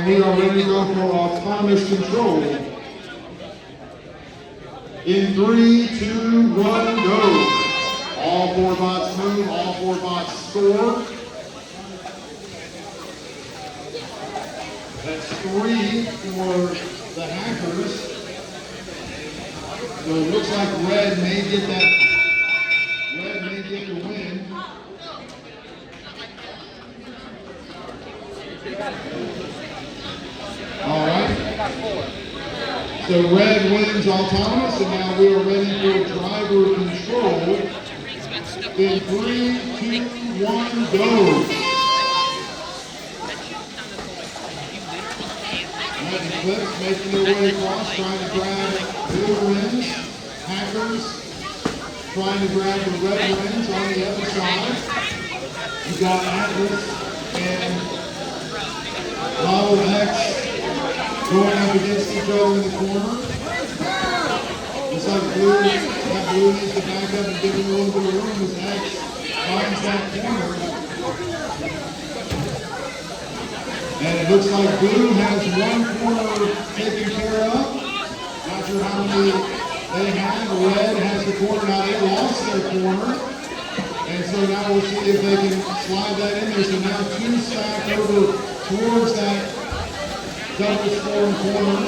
And we are ready to go for autonomous control. In 3, 2, 1, go. All 4 bots move, all 4 bots score. That's 3 for the Hackers. So it looks like red may get the win. All right. So red wins autonomous, and now we are ready for driver control. In 3, 2, 1, go. Red Eclipse making their way across, trying to grab blue rings. Hackers trying to grab the red rings on the other side. You got Atlas and Model X going up against each other in the corner. Looks like blue needs to back up and give him a little bit of room as X finds that corner. And it looks like blue has one corner taken care of. Not sure how many they have. Red has the corner. Now they lost their corner. And so now we'll see if they can slide that in there. So now 2 stack over towards that double scoring corner.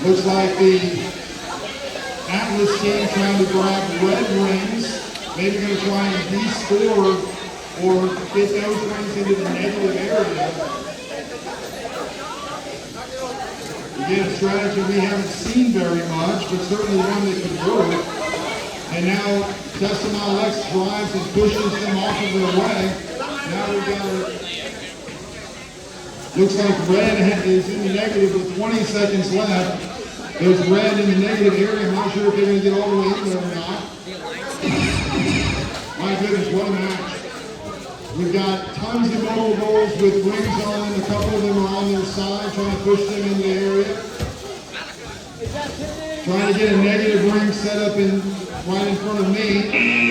Looks like the Atlas team trying to grab red rings. Maybe going to try and de-score or get those rings into the negative area. Again, a strategy we haven't seen very much, but certainly one that could work. And now Model X drives and pushes them off of their way. Now we've got looks like red is in the negative with 20 seconds left. There's red in the negative area. I'm not sure if they're going to get all the way in there or not. My goodness, what a match. We've got tons of mobile goals with rings on. A couple of them are on their side, trying to push them in the area. Trying to get a negative ring set up right in front of me.